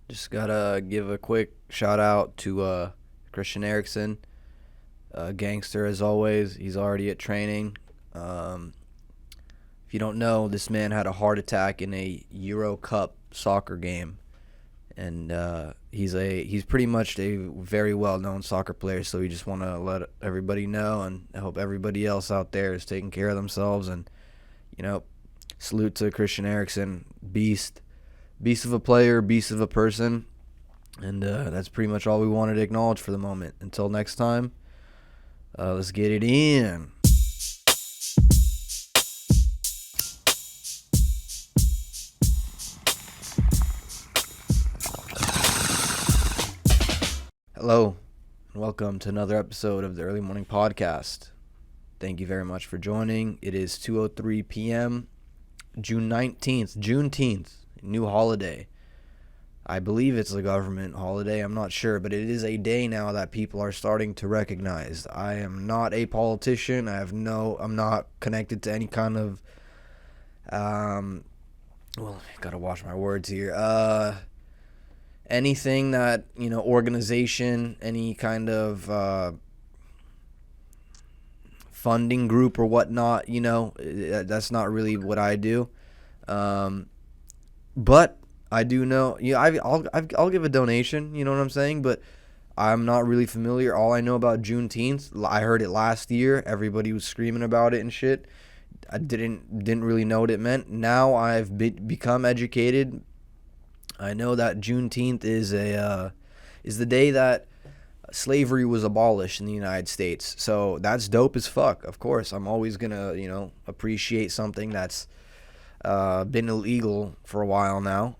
Just gotta give a quick shout out to Christian Eriksen, gangster as always. He's already at training. Um, if you don't know, this man had a heart attack in a Euro Cup soccer game, and he's pretty much a very well known soccer player. So we just want to let everybody know, and I hope everybody else out there is taking care of themselves. And you know, salute to Christian Eriksen, beast of a player, beast of a person. And that's pretty much all we wanted to acknowledge for the moment. Until next time, let's get it in. Hello, and welcome to another episode of the Early Morning Podcast. Thank you very much for joining. It is 2:03 p.m., June 19th, Juneteenth, new holiday. I believe it's a government holiday. I'm not sure, but it is a day now that people are starting to recognize. I am not a politician. I'm not connected to any kind of, well, I gotta watch my words here. Anything that, organization, any kind of, funding group or whatnot, that's not really what I do. But I do know, I'll give a donation, you know what I'm saying? But I'm not really familiar. All I know about Juneteenth, I heard it last year. Everybody was screaming about it and shit. I didn't really know what it meant. Now I've become educated. I know that Juneteenth is the day that slavery was abolished in the United States. So that's dope as fuck. Of course, I'm always gonna, appreciate something that's been illegal for a while now,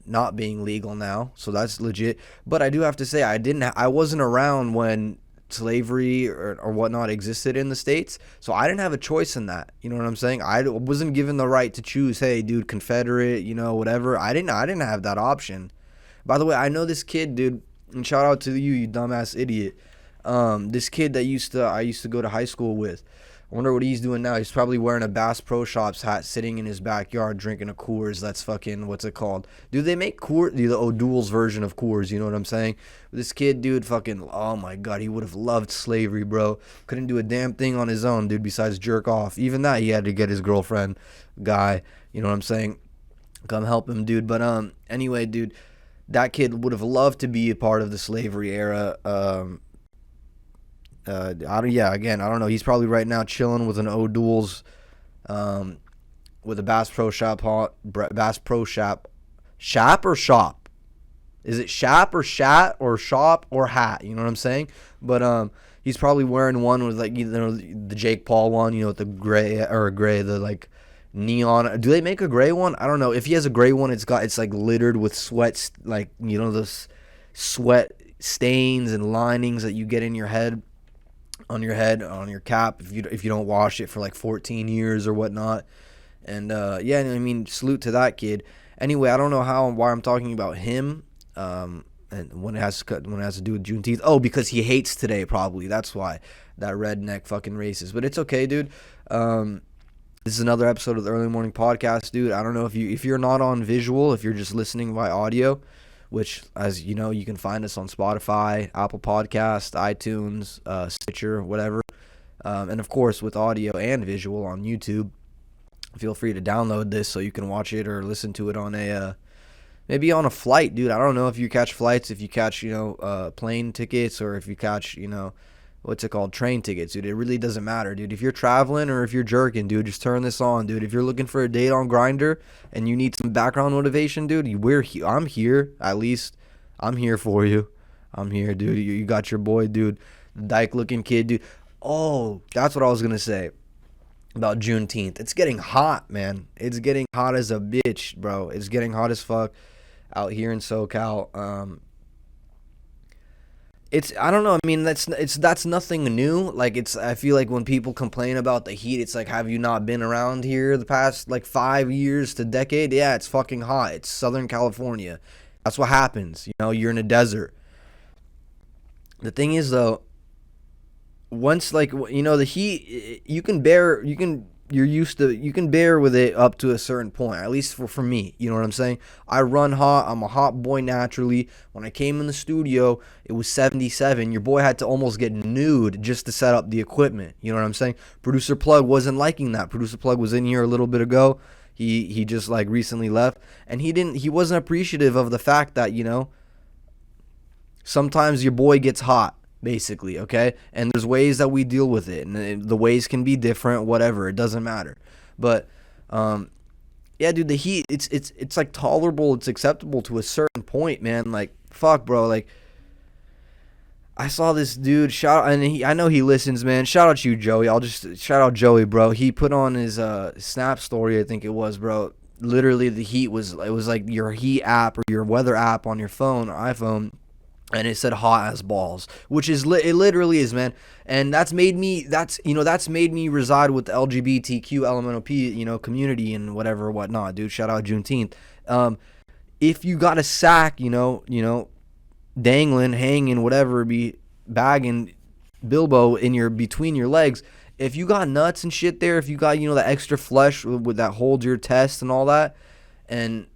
not being legal now, so that's legit. But I do have to say, I wasn't around when slavery or whatnot existed in the States, so I didn't have a choice in that. You know what I'm saying? I wasn't given the right to choose, hey dude, Confederate, whatever. I didn't have that option. By the way, I know this kid, dude, and shout out to you dumbass idiot. This kid that I used to go to high school with. I wonder what he's doing now. He's probably wearing a Bass Pro Shops hat, sitting in his backyard drinking a Coors. That's fucking, what's it called? Dude, they make Coors, the O'Doul's version of Coors, you know what I'm saying? This kid, dude, fucking, oh my god, he would have loved slavery, bro. Couldn't do a damn thing on his own, dude, besides jerk off. Even that, he had to get his girlfriend guy, you know what I'm saying? Come help him, dude. But anyway, dude, that kid would have loved to be a part of the slavery era. I don't know. He's probably right now chilling with an O'Doul's, with a Bass Pro Shop or shop. Is it shop or shat or shop or hat? You know what I'm saying? But he's probably wearing one with the Jake Paul one, with the gray the like neon. Do they make a gray one? I don't know. If he has a gray one, it's like littered with sweat, like those sweat stains and linings that you get in your head. On your cap, if you don't wash it for like 14 years or whatnot. And salute to that kid. Anyway, I don't know why I'm talking about him, and when it has to do with Juneteenth. Oh, because he hates today, probably. That's why. That redneck fucking racist. But it's okay, dude. This is another episode of the Early Morning Podcast, dude. I don't know if you're not on visual, if you're just listening by audio, which, as you know, you can find us on Spotify, Apple Podcast, iTunes, Stitcher, whatever. And, of course, with audio and visual on YouTube. Feel free to download this so you can watch it or listen to it on maybe on a flight, dude. I don't know if you catch flights, if you catch, plane tickets, or if you catch, what's it called, train tickets, dude. It really doesn't matter, dude. If you're traveling or if you're jerking, dude, just turn this on, dude. If you're looking for a date on Grindr and you need some background motivation, dude, I'm here. At least I'm here for you. I'm here, dude. You got your boy, dude, the dyke looking kid, dude. Oh, that's what I was gonna say about Juneteenth. It's getting hot, man. It's getting hot as a bitch, bro. It's getting hot as fuck out here in SoCal. I don't know. I mean, that's nothing new. Like, I feel like when people complain about the heat, it's like, have you not been around here the past like 5 years to decade? Yeah, it's fucking hot. It's Southern California. That's what happens. You're in a desert. The thing is, though, once the heat, you can you're used to, you can bear with it up to a certain point, at least for me. You know what I'm saying? I run hot. I'm a hot boy naturally. When I came in the studio, it was 77. Your boy had to almost get nude just to set up the equipment. You know what I'm saying? Producer Plug wasn't liking that. Producer Plug was in here a little bit ago. He just like recently left, and he wasn't appreciative of the fact that, sometimes your boy gets hot, basically, okay? And there's ways that we deal with it, and the ways can be different, whatever, it doesn't matter. But yeah, dude, the heat, it's like tolerable, it's acceptable to a certain point, man. Like, fuck, bro. Like, I saw this dude I know he listens, man. Shout out to you, Joey. I'll just shout out Joey, bro. He put on his Snap story, I think it was, bro. Literally, the heat was like your heat app or your weather app on your phone or iPhone, and it said hot as balls, which is it literally is, man. And that's made me reside with the LGBTQ LMNOP community and whatnot, dude. Shout out Juneteenth. If you got a sack, dangling, hanging, whatever, be bagging Bilbo between your legs. If you got nuts and shit there, if you got the extra flesh with that holds your test and all that, and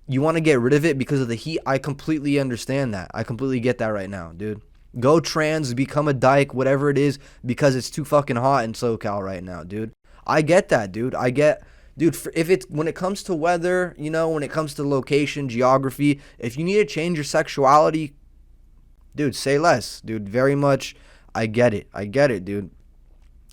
you want to get rid of it because of the heat, I completely understand that. I completely get that right now, dude. Go trans, become a dyke, whatever it is, because it's too fucking hot in SoCal right now, dude. I get that, dude. Dude, when it comes to weather, when it comes to location, geography, if you need to change your sexuality, dude, say less, dude. Very much, I get it, dude.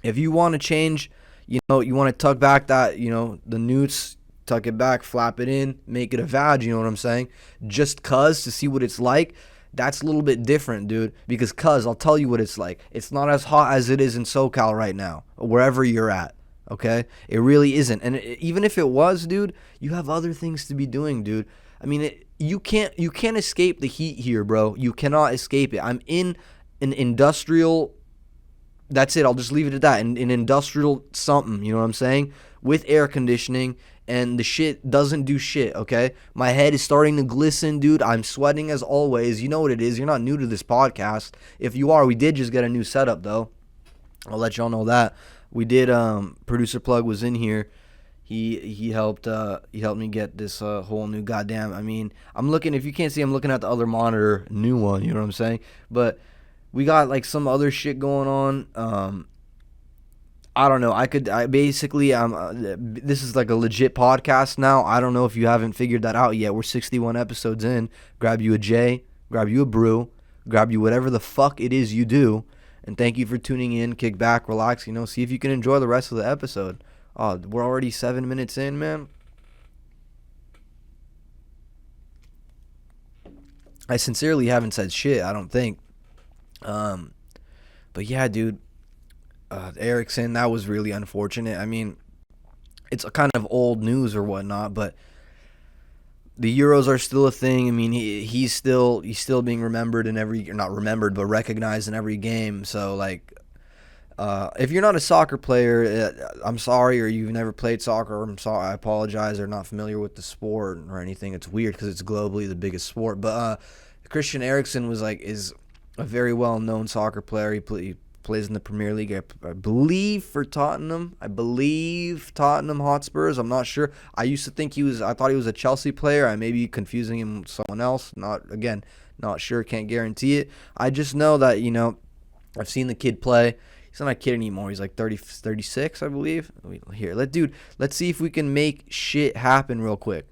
If you want to change, you want to tuck back that, the newts, tuck it back, flap it in, make it a vag, you know what I'm saying? Just cuz, to see what it's like, that's a little bit different, dude. Because I'll tell you what it's like. It's not as hot as it is in SoCal right now, wherever you're at, okay? It really isn't. And even if it was, dude, you have other things to be doing, dude. I mean, you can't escape the heat here, bro. You cannot escape it. I'm in an industrial, that's it, I'll just leave it at that, an industrial something, you know what I'm saying? With air conditioning, and the shit doesn't do shit, okay? My head is starting to glisten, dude. I'm sweating as always. You know what it is. You're not new to this podcast. If you are, we did just get a new setup, though. I'll let y'all know that. We did, Producer Plug was in here. He helped me get this whole new goddamn, I mean, I'm looking, if you can't see, I'm looking at the other monitor, new one, you know what I'm saying? But we got like some other shit going on. I don't know. This is like a legit podcast now. I don't know if you haven't figured that out yet. We're 61 episodes in. Grab you a J, grab you a brew, grab you whatever the fuck it is you do. And thank you for tuning in. Kick back, relax, see if you can enjoy the rest of the episode. Oh, we're already 7 minutes in, man. I sincerely haven't said shit, I don't think. But yeah, dude. Eriksen, that was really unfortunate. I mean, it's a kind of old news or whatnot, but the Euros are still a thing. I mean, he's still being remembered in not remembered, but recognized in every game. So like, if you're not a soccer player, I'm sorry, or you've never played soccer, I'm sorry, I apologize, or not familiar with the sport or anything. It's weird because it's globally the biggest sport. But Christian Eriksen is a very well-known soccer player. He plays in the Premier League, I believe, for Tottenham. I believe Tottenham Hotspurs. I'm not sure. I thought he was a Chelsea player. I may be confusing him with someone else. Not sure. Can't guarantee it. I just know that, I've seen the kid play. He's not a kid anymore. He's like 36, I believe. Here, let's see if we can make shit happen real quick.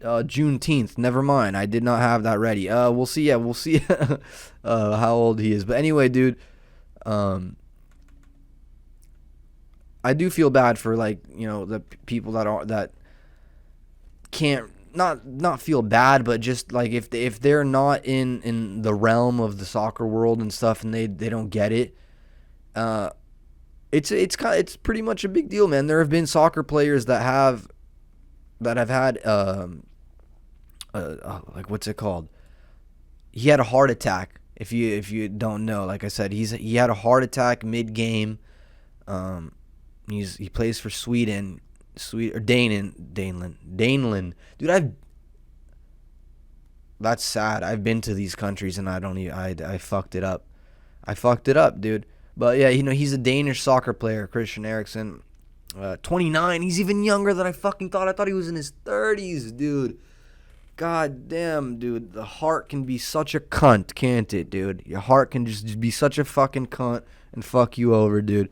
Juneteenth. Never mind. I did not have that ready. We'll see. Yeah, we'll see how old he is. But anyway, dude, I do feel bad for the people that can't not feel bad, but just like if they're not in the realm of the soccer world and stuff, and they don't get it. It's pretty much a big deal, man. There have been soccer players that have had like, what's it called? He had a heart attack. If you don't know, like I said, he had a heart attack mid game. He plays for Sweden, Daneland. Dude, that's sad. I've been to these countries and I fucked it up. Dude. But yeah, he's a Danish soccer player, Christian Eriksen. 29. He's even younger than I fucking thought. I thought he was in his 30s, dude. God damn, dude. The heart can be such a cunt, can't it, dude? Your heart can just be such a fucking cunt and fuck you over, dude.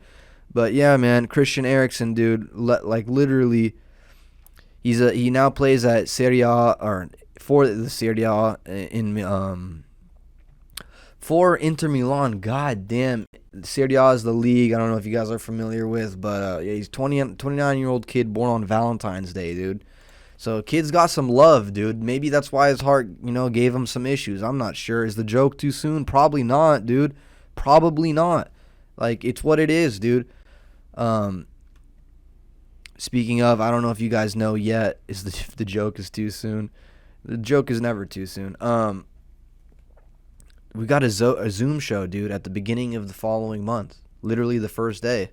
But yeah, man, Christian Eriksen, dude, like literally, he now plays at Serie A, or for the Serie A for Inter Milan. God damn, Serie A is the league. I don't know if you guys are familiar with, but yeah, he's 29-year-old kid born on Valentine's Day, dude. So kid's got some love, dude. Maybe that's why his heart, gave him some issues. I'm not sure. Is the joke too soon? Probably not, dude. Probably not. Like, it's what it is, dude. Speaking of, I don't know if you guys know yet, if the joke is too soon. The joke is never too soon. We got a Zoom show, dude, at the beginning of the following month. Literally the first day.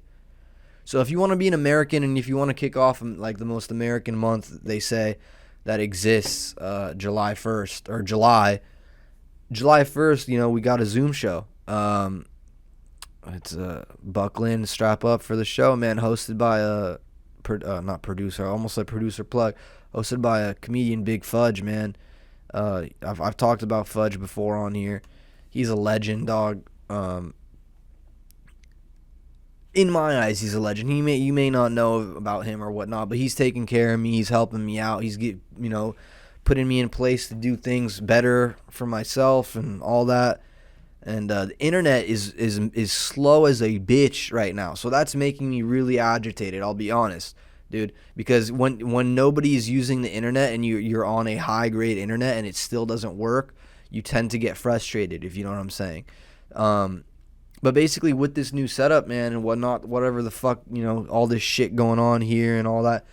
So if you want to be an American and if you want to kick off like the most American month, they say, that exists, July 1st, or July 1st, we got a Zoom show. It's buckle in, strap up for the show, man. Hosted by not producer, I almost said producer plug. Hosted by a comedian, Big Fudge, man. I've talked about Fudge before on here. He's a legend, dog. In my eyes, he's a legend. You may not know about him or whatnot, but he's taking care of me. He's helping me out. He's putting me in place to do things better for myself and all that. And the internet is slow as a bitch right now, so that's making me really agitated. I'll be honest, dude, because when nobody is using the internet and you're on a high grade internet and it still doesn't work, you tend to get frustrated, if you know what I'm saying. But basically, with this new setup, man, and whatnot, whatever the fuck, all this shit going on here and all that,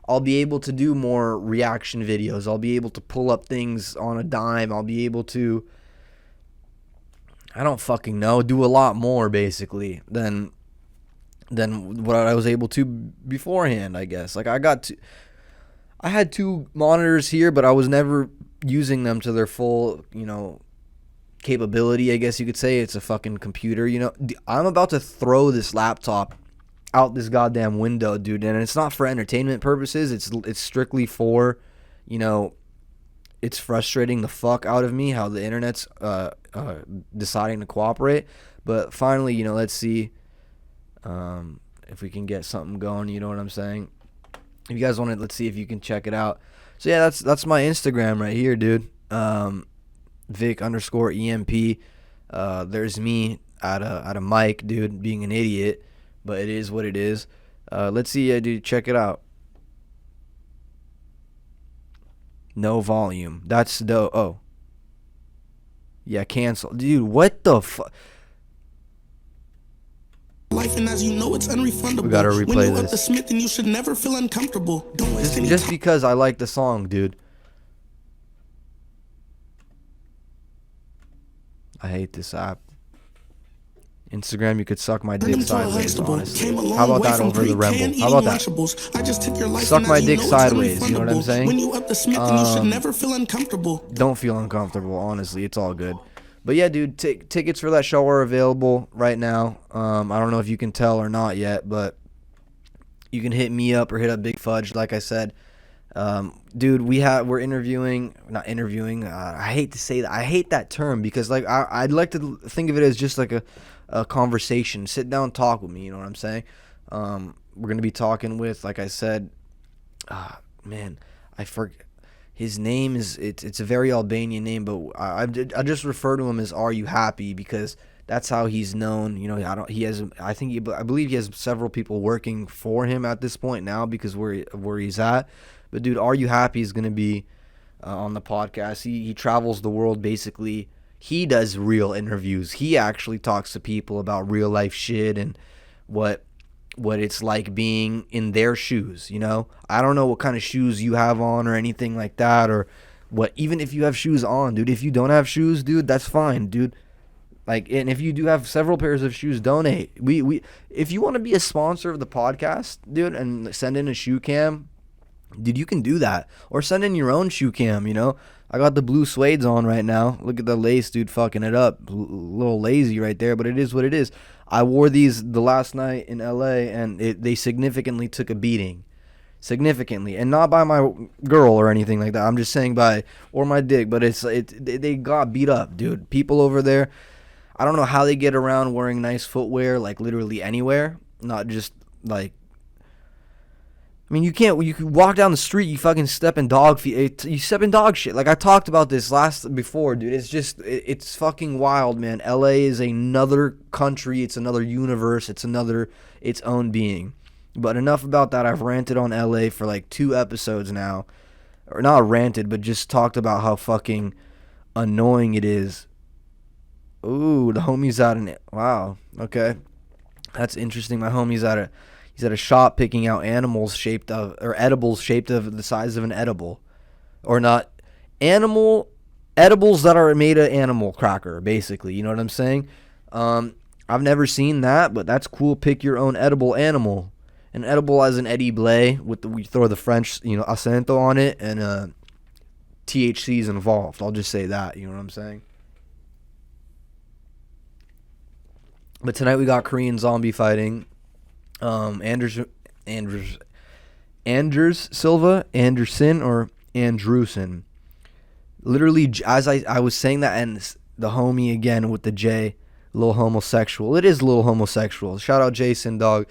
I'll be able to do more reaction videos. I'll be able to pull up things on a dime. I'll be able to, I don't fucking know, do a lot more, basically, than what I was able to beforehand, I guess. Like, I had 2 monitors here, but I was never using them to their full, capability, I guess you could say. It's a fucking computer, I'm about to throw this laptop out this goddamn window, dude, and it's not for entertainment purposes. It's strictly for, it's frustrating the fuck out of me how the internet's deciding to cooperate. But finally, let's see if we can get something going, you know what I'm saying? If you guys want it, let's see if you can check it out. So yeah, that's my Instagram right here, dude. Vic_EMP. There's me at a mic, dude, being an idiot, but it is what it is. Let's see, dude, check it out. No volume. That's oh. Yeah, cancel. Dude, what the fuck? Life, and as you know, it's unrefundable. We gotta replay when you're this. Up the Smith, and you should never feel uncomfortable. Don't just because I like the song, dude. I hate this app. Instagram, you could suck my dick sideways, honestly. How about that over the Remble? How about that? Suck my dick sideways, you know what I'm saying? When you up the Smith, and you should never feel uncomfortable. Don't feel uncomfortable, honestly. It's all good. But yeah, dude, tickets for that show are available right now. I don't know if you can tell or not yet, but you can hit me up or hit up Big Fudge, like I said. Dude, we're interviewing, not interviewing. I hate to say that. I hate that term because like I'd like to think of it as just like a conversation. Sit down, talk with me. You know what I'm saying? We're gonna be talking with, like I said, man, I forget. His name is it's a very Albanian name, but I just refer to him as Are You Happy because that's how he's known. I believe he has several people working for him at this point now because where he's at. But dude, Are You Happy is gonna be on the podcast. He travels the world basically. He does real interviews. He actually talks to people about real life shit and what it's like being in their shoes, I don't know what kind of shoes you have on or anything like that, or what, even if you have shoes on, dude. If you don't have shoes, dude, that's fine, dude. Like, and if you do have several pairs of shoes, donate. We if you want to be a sponsor of the podcast, dude, and send in a shoe cam, Dude, you can do that. Or send in your own shoe cam, you know? I got the blue suedes on right now. Look at the lace, dude, fucking it up. A little lazy right there, but it is what it is. I wore these the last night in LA, and they significantly took a beating. Significantly. And not by my girl or anything like that. I'm just saying or my dick, but they got beat up, dude. People over there, I don't know how they get around wearing nice footwear, like literally anywhere. Not just like, I mean, you can walk down the street, you fucking step in dog feet, you step in dog shit. Like I talked about this before, dude. It's fucking wild, man. LA is another country, it's another universe, it's its own being. But enough about that. I've ranted on LA for like 2 episodes now. Or not ranted, but just talked about how fucking annoying it is. Ooh, the homie's out in it. Wow. Okay. That's interesting. My homie's he's at a shop picking out edibles shaped of the size of an edible. Or not edibles that are made of animal cracker, basically. You know what I'm saying? I've never seen that, but that's cool. Pick your own edible animal. An edible as an Eddie Blay we throw the French, acento on it, and THC is involved. I'll just say that. You know what I'm saying? But tonight we got Korean zombie fighting. Anders Silva, Anderson, or Andrewson. Literally, as I was saying that, and the homie again with the J, a little homosexual. It is a little homosexual. Shout out Jason, dog.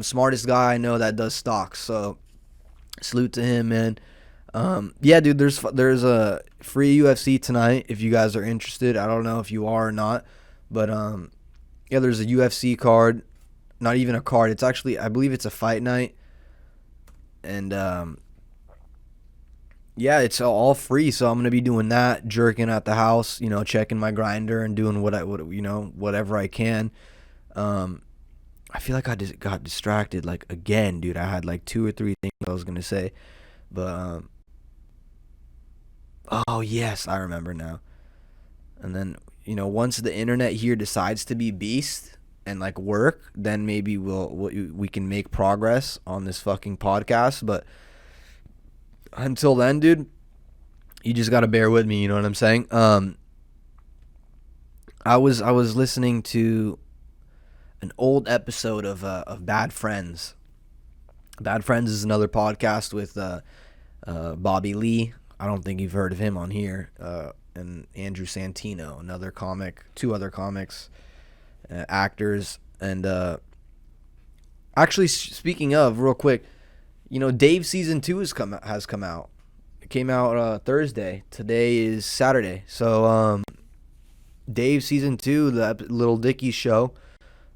Smartest guy I know that does stocks. So salute to him, man. Yeah, dude. There's a free UFC tonight if you guys are interested. I don't know if you are or not, but yeah, there's a UFC card. Not even a card. It's actually, I believe it's a fight night. And yeah, it's all free. So I'm gonna be doing that, jerking at the house, checking my grinder and doing whatever I can. I feel like I just got distracted, like, again, dude. I had like 2 or 3 things I was gonna say, but oh yes, I remember now. And then once the internet here decides to be beast and like work, then maybe we can make progress on this fucking podcast. But until then, dude, you just gotta bear with me. You know what I'm saying? I was listening to an old episode of Bad Friends. Bad Friends is another podcast with Bobby Lee. I don't think you've heard of him on here. And Andrew Santino, another comic, 2 other comics, actors. And actually, speaking of, real quick, Dave season 2 has come out. It came out Thursday. Today is Saturday. So Dave season 2, the Little Dicky show.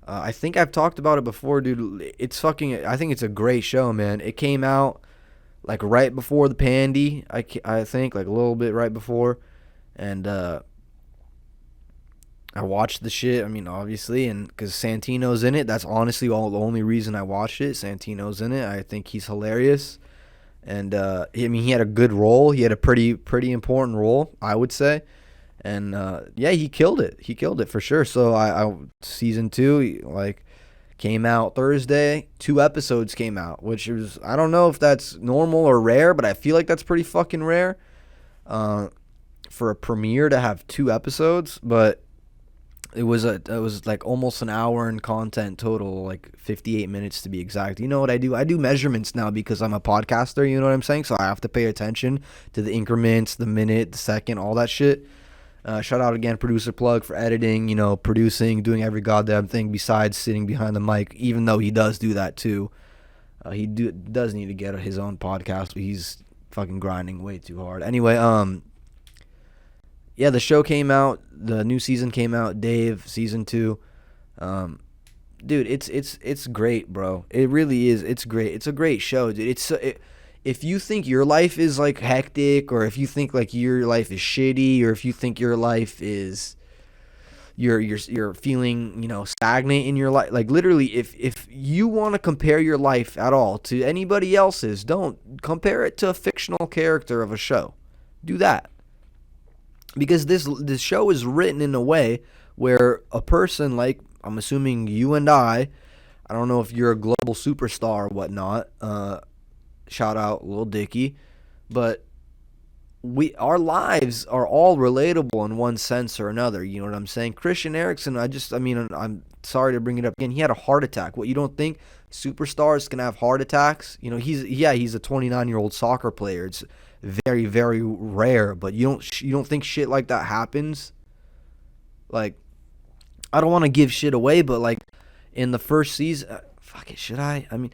I think I've talked about it before, dude. I think it's a great show, man. It came out like right before the pandy, I think, like a little bit right before. And I watched the shit, I mean, obviously, and because Santino's in it. That's honestly the only reason I watched it. Santino's in it. I think he's hilarious. And he had a good role. He had a pretty important role, I would say. And yeah, he killed it. He killed it for sure. So I season 2 like came out Thursday. 2 episodes came out, which is, I don't know if that's normal or rare, but I feel like that's pretty fucking rare for a premiere to have 2 episodes. But it was like almost an hour in content total, like 58 minutes to be exact. You know what I do? I do measurements now because I'm a podcaster. You know what I'm saying? So I have to pay attention to the increments, the minute, the second, all that shit. Shout out again, producer plug, for editing, producing, doing every goddamn thing besides sitting behind the mic, even though he does do that too. He does need to get his own podcast, but he's fucking grinding way too hard. Anyway, yeah, the show came out, the new season came out, Dave, season 2. Dude, it's great, bro. It really is. It's great. It's a great show, dude. If you think your life is like hectic, or if you think like your life is shitty, or if you think your life is you're feeling, stagnant in your life, like literally, if you want to compare your life at all to anybody else's, don't compare it to a fictional character of a show. Do that. Because this show is written in a way where a person like, I'm assuming you and I don't know if you're a global superstar or whatnot, Shout out Lil Dicky. But our lives are all relatable in one sense or another. You know what I'm saying? Christian Eriksen, I'm sorry to bring it up again. He had a heart attack. What, you don't think superstars can have heart attacks? You know, he's a 29-year-old soccer player. It's very, very rare, but you don't think shit like that happens? Like, I don't want to give shit away, but like in the first season, fuck it, should I? I mean,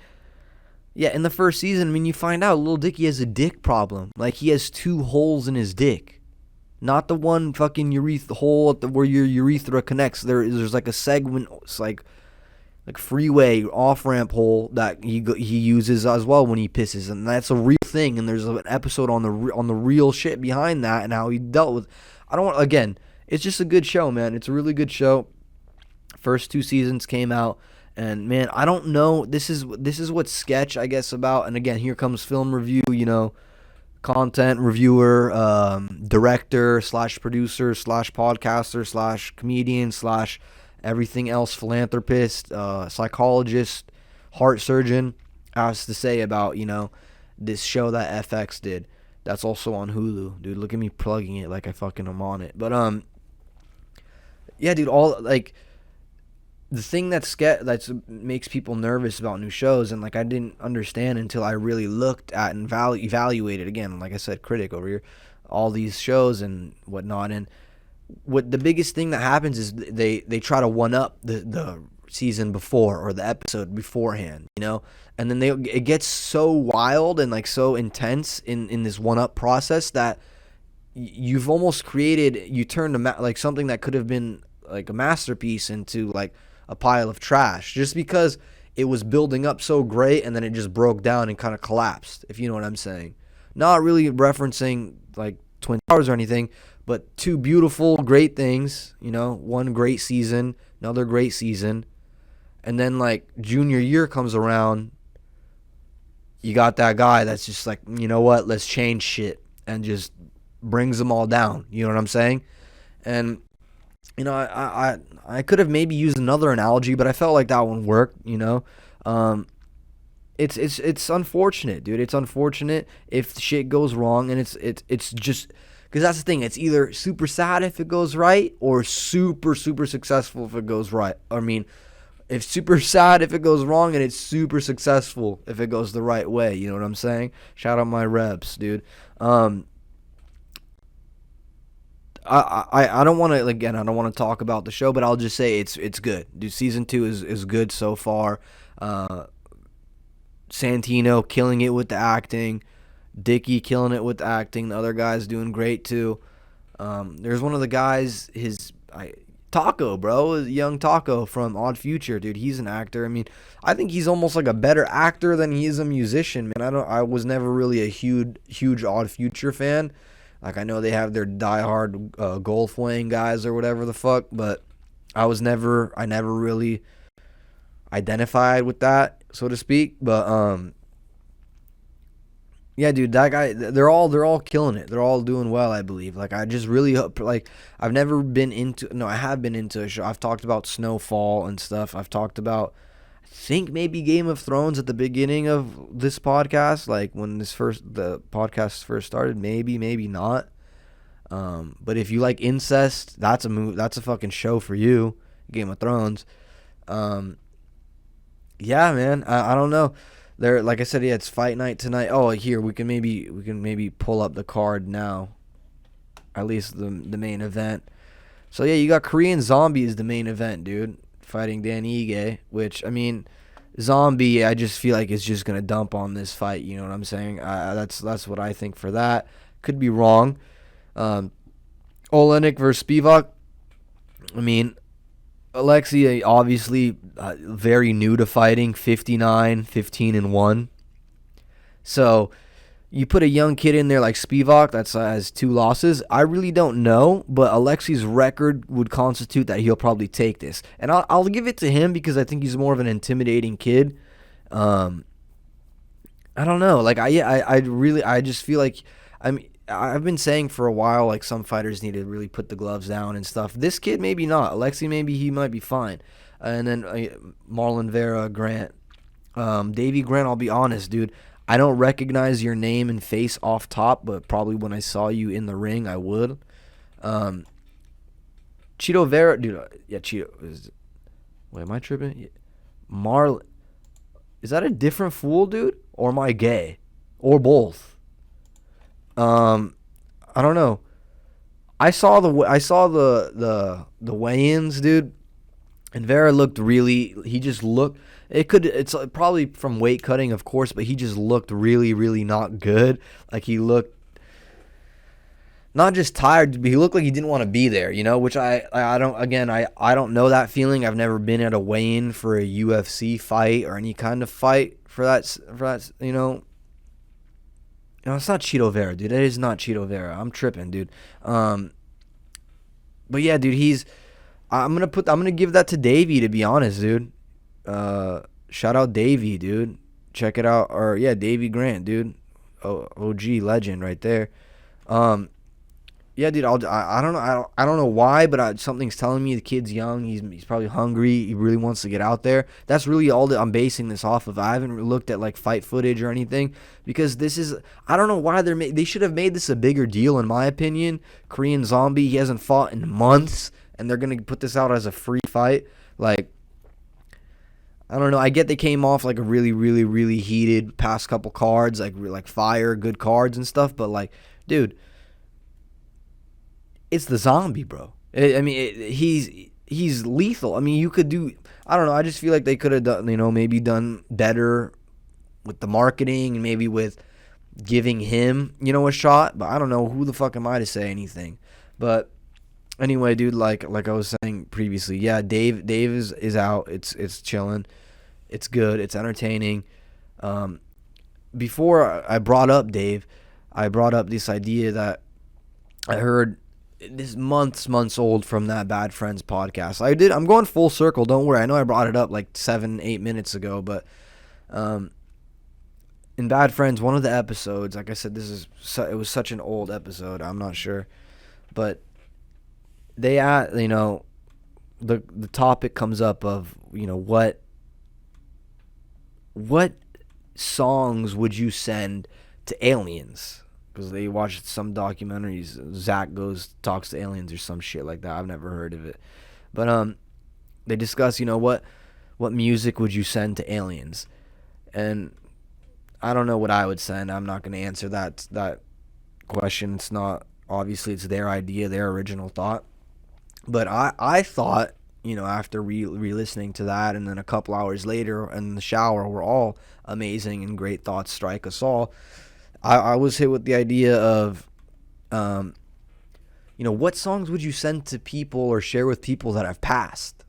yeah, in the first season, you find out Lil Dicky has a dick problem. Like, he has 2 holes in his dick. Not the one fucking hole where your urethra connects. There's like a segment, it's like freeway off-ramp hole that he uses as well when he pisses, and that's a real thing. And there's an episode on the real shit behind that and how he dealt with. Again, it's just a good show, man. It's a really good show. First 2 seasons came out. And man, I don't know. This is what Sketch, I guess, about. And again, here comes film review. You know, content reviewer, director / producer / podcaster / comedian / everything else, philanthropist, psychologist, heart surgeon, has to say about, you know, this show that FX did. That's also on Hulu, dude. Look at me plugging it like I fucking am on it. But yeah, dude. All like. The thing that makes people nervous about new shows, and like I didn't understand until I really looked at and evaluated, again, like I said, critic over here, all these shows and whatnot. And what the biggest thing that happens is they try to one up the season before or the episode beforehand, you know, and then it gets so wild and like so intense in this one up process that you've almost you turned like something that could have been like a masterpiece into like a pile of trash, just because it was building up so great and then it just broke down and kind of collapsed, if you know what I'm saying. Not really referencing like Twin Towers or anything, but 2 beautiful, great things, you know, one great season, another great season, and then like junior year comes around, you got that guy that's just like, you know what, let's change shit, and just brings them all down, you know what I'm saying? And you know, I could have maybe used another analogy, but I felt like that one worked, you know. It's unfortunate, dude. It's unfortunate if shit goes wrong, and it's just because that's the thing. It's either super sad if it goes right, or super successful if it goes right. I mean, if super sad if it goes wrong, and it's super successful if it goes the right way. You know what I'm saying? Shout out my reps, dude. I don't want to, again, I don't want to talk about the show, but I'll just say it's good. Dude, season 2 is good so far. Santino killing it with the acting. Dicky killing it with the acting. The other guy's doing great too. There's one of the guys, Taco, bro, young Taco from Odd Future, dude. He's an actor. I mean, I think he's almost like a better actor than he is a musician, man. I was never really a huge Odd Future fan. Like, I know they have their diehard golf weighing guys or whatever the fuck, but I never really identified with that, so to speak. But yeah, dude, that guy, they're all killing it. They're all doing well, I believe. Like, I just really hope, like, I have been into a show. I've talked about Snowfall and stuff. I've talked about, I think, maybe Game of Thrones at the beginning of this podcast, like when the podcast first started. Maybe not. But if you like incest, that's a fucking show for you, Game of Thrones. Yeah, man, I don't know. There, like I said, yeah, it's fight night tonight. Oh, here we can maybe pull up the card now. At least the main event. So yeah, you got Korean Zombie as the main event, dude, fighting Dan Ige. Which, I mean, Zombie, I just feel like it's just gonna dump on this fight. You know what I'm saying? That's what I think for that. Could be wrong. Olenek versus Spivak. I mean, Alexei, obviously very new to fighting, 59, 15-1. So you put a young kid in there like Spivak that has 2 losses. I really don't know, but Alexei's record would constitute that he'll probably take this. And I'll give it to him because I think he's more of an intimidating kid. I don't know. Like, I just feel like, I mean, I've been saying for a while, like, some fighters need to really put the gloves down and stuff. This kid, maybe not. Alexei, maybe he might be fine. And then Marlon Vera, Grant. Davey Grant, I'll be honest, dude. I don't recognize your name and face off top, but probably when I saw you in the ring, I would. Cheeto Vera, dude. Yeah, Cheeto. Wait, am I tripping? Yeah. Marlon. Is that a different fool, dude? Or am I gay? Or both? I don't know. I saw the weigh-ins, dude, and Vera looked really. He just looked. It's probably from weight cutting, of course, but he just looked really, really not good. Like he looked not just tired, but he looked like he didn't want to be there. Which I don't. Again, I don't know that feeling. I've never been at a weigh-in for a UFC fight or any kind of fight for that. No, it's not Cheeto Vera, dude. It is not Cheeto Vera. I'm tripping, dude. But yeah, dude, I'm gonna give that to Davey, to be honest, dude. Shout out Davey, dude. Check it out. Or yeah, Davey Grant, dude. OG legend right there. Yeah, dude. I don't know. I don't know why, but something's telling me the kid's young. He's probably hungry. He really wants to get out there. That's really all that I'm basing this off of. I haven't looked at like fight footage or anything because this is. I don't know why they should have made this a bigger deal, in my opinion. Korean Zombie, he hasn't fought in months, and they're gonna put this out as a free fight. Like, I don't know. I get they came off like a really, really, really heated past couple cards, like fire, good cards and stuff. But like, dude. It's the Zombie, bro. He's lethal. I mean, you could do. I don't know. I just feel like they could have done, maybe done better with the marketing and maybe with giving him, a shot. But I don't know. Who the fuck am I to say anything? But anyway, dude, like I was saying previously, yeah, Dave is out. It's chilling. It's good. It's entertaining. Before I brought up Dave, I brought up this idea that I heard. This months old from that Bad Friends podcast. I'm going full circle. Don't worry. I know I brought it up like 7-8 minutes ago, but in Bad Friends, one of the episodes, like I said, it was such an old episode. I'm not sure, but they the topic comes up of what songs would you send to aliens? Because they watched some documentaries. Zach talks to aliens or some shit like that. I've never heard of it. But they discuss, what music would you send to aliens? And I don't know what I would send. I'm not going to answer that question. It's not, obviously it's their idea, their original thought. But I thought, after re-listening to that, and then a couple hours later in the shower, were all amazing and great thoughts strike us all. I was hit with the idea of, what songs would you send to people or share with people that have passed?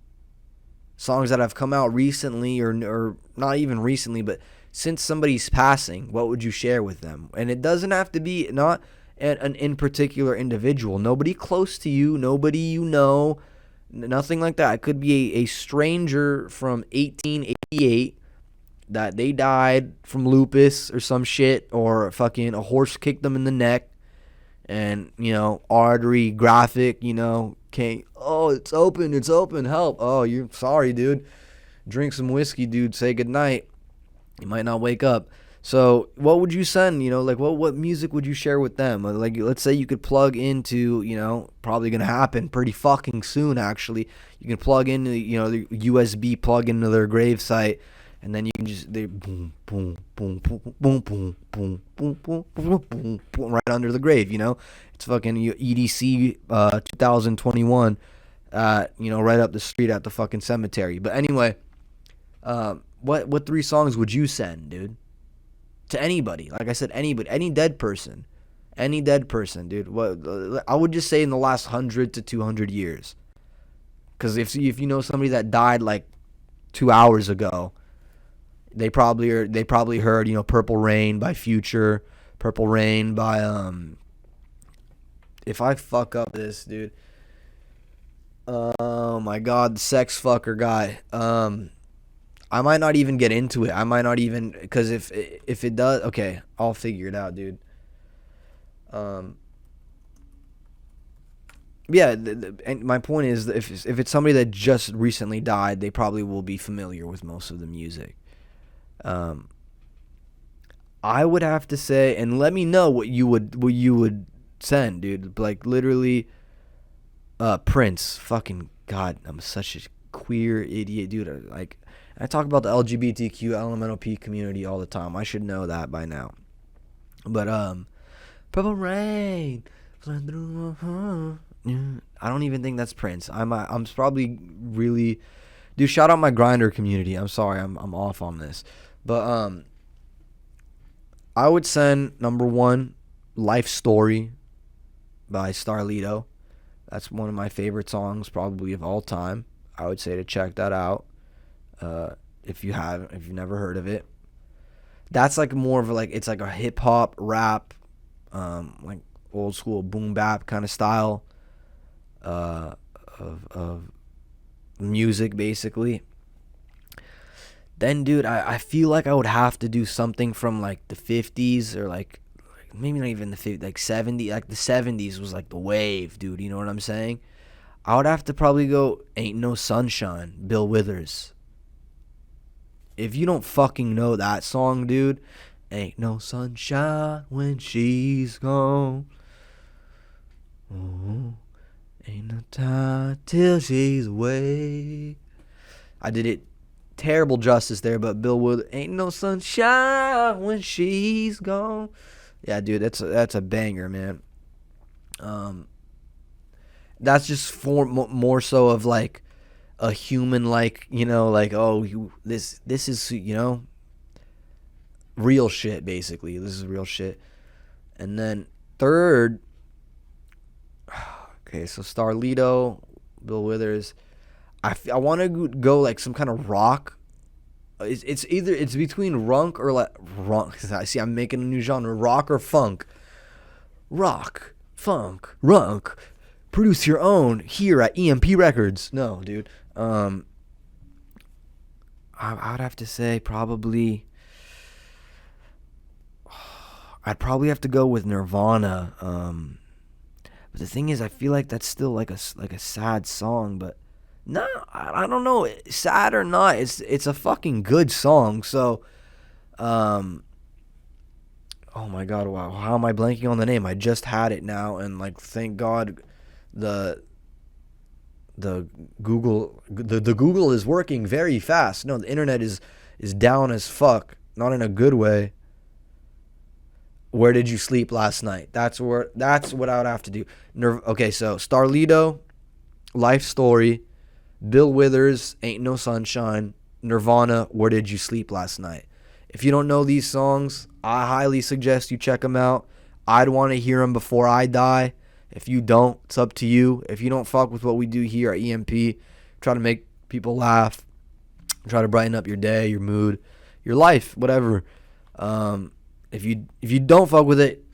Songs that have come out recently or not even recently, but since somebody's passing, what would you share with them? And it doesn't have to be not an in particular individual. Nobody close to you, nobody you know, nothing like that. It could be a stranger from 1888 that they died from lupus or some shit, or fucking a horse kicked them in the neck, and artery graphic, can't. Oh, it's open, help. Oh, you're sorry, dude. Drink some whiskey, dude. Say goodnight. You might not wake up. So what would you send? What music would you share with them? Like, let's say you could plug into, probably gonna happen pretty fucking soon. Actually, you can plug into, the USB plug into their gravesite. And then you can just boom, boom, boom, boom, boom, boom, boom, boom, boom, boom, boom, right under the grave. It's fucking EDC 2021. Right up the street at the fucking cemetery. But anyway, what 3 songs would you send, dude? To anybody? Like I said, anybody, any dead person, dude. What I would just say in the last 100 to 200 years. Because if you know somebody that died like 2 hours ago. They probably heard, Purple Rain by Future, Purple Rain by if I fuck up this, dude. Oh my god, the sex fucker guy. I might not even get into it. I might not even, cuz if it does, okay, I'll figure it out, dude. Yeah, and my point is, if it's somebody that just recently died, they probably will be familiar with most of the music. I would have to say, and let me know what you would send, dude. Like literally, Prince. Fucking God, I'm such a queer idiot, dude. Like I talk about the LGBTQ LMNOP community all the time. I should know that by now. But Purple Rain, flying through my heart. Yeah. I don't even think that's Prince. I'm probably really, dude. Shout out my grinder community. I'm sorry, I'm off on this, but I would send number one, Life Story by Starlito. That's one of my favorite songs probably of all time. I would say to check that out. If you've never heard of it. That's like more of like, it's like a hip hop rap, like old school boom bap kind of style, uh, of music basically. Then, dude, I feel like I would have to do something from like the 50s or like maybe not even the 50s, like 70, like the 70s was like the wave, dude. You know what I'm saying? I would have to probably go Ain't No Sunshine, Bill Withers. If you don't fucking know that song, dude, ain't no sunshine when she's gone. Oh, ain't no time till she's away. I did it terrible justice there, but Bill Wood, ain't no sunshine when she's gone. Yeah, dude, that's a banger, man. That's just for more so of like a human, like, you know, like, oh, this is, you know, real shit basically. This is real shit. And then third, okay, so Starlito, Bill Withers. I want to go like some kind of rock. It's between runk or like rock. I see, I'm making a new genre, rock or funk. Rock, funk, runk. Produce your own here at EMP Records. No, dude. I would have to say probably. I'd probably have to go with Nirvana. But the thing is, I feel like that's still like a sad song. But no, I don't know, sad or not. It's a fucking good song. So, oh my God, wow, how am I blanking on the name? I just had it now, and like, thank God, the Google is working very fast. No, the internet is down as fuck, not in a good way. Where did you sleep last night? That's what I would have to do. Okay, so Starlito, Life Story, Bill Withers, Ain't No Sunshine, Nirvana, Where Did You Sleep Last Night? If you don't know these songs, I highly suggest you check them out. I'd want to hear them before I die. If you don't, it's up to you. If you don't fuck with what we do here at EMP, try to make people laugh, try to brighten up your day, your mood, your life, whatever. If you don't fuck with it,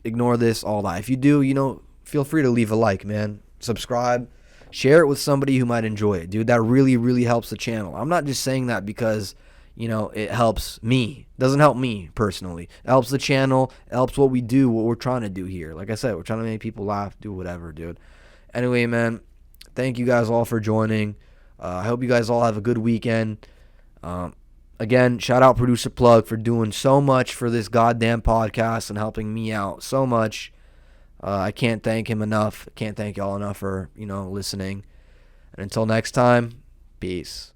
ignore this, all that. If you do, you know, feel free to leave a like, man. Subscribe. Share it with somebody who might enjoy it, dude. That really, really helps the channel. I'm not just saying that because, you know, it helps me. It doesn't help me personally. It helps the channel. It helps what we do, what we're trying to do here. Like I said, we're trying to make people laugh, do whatever, dude. Anyway, man, thank you guys all for joining. I hope you guys all have a good weekend. Again, shout out Producer Plug for doing so much for this goddamn podcast and helping me out so much. I can't thank him enough. Can't thank y'all enough for, you know, listening. And until next time, peace.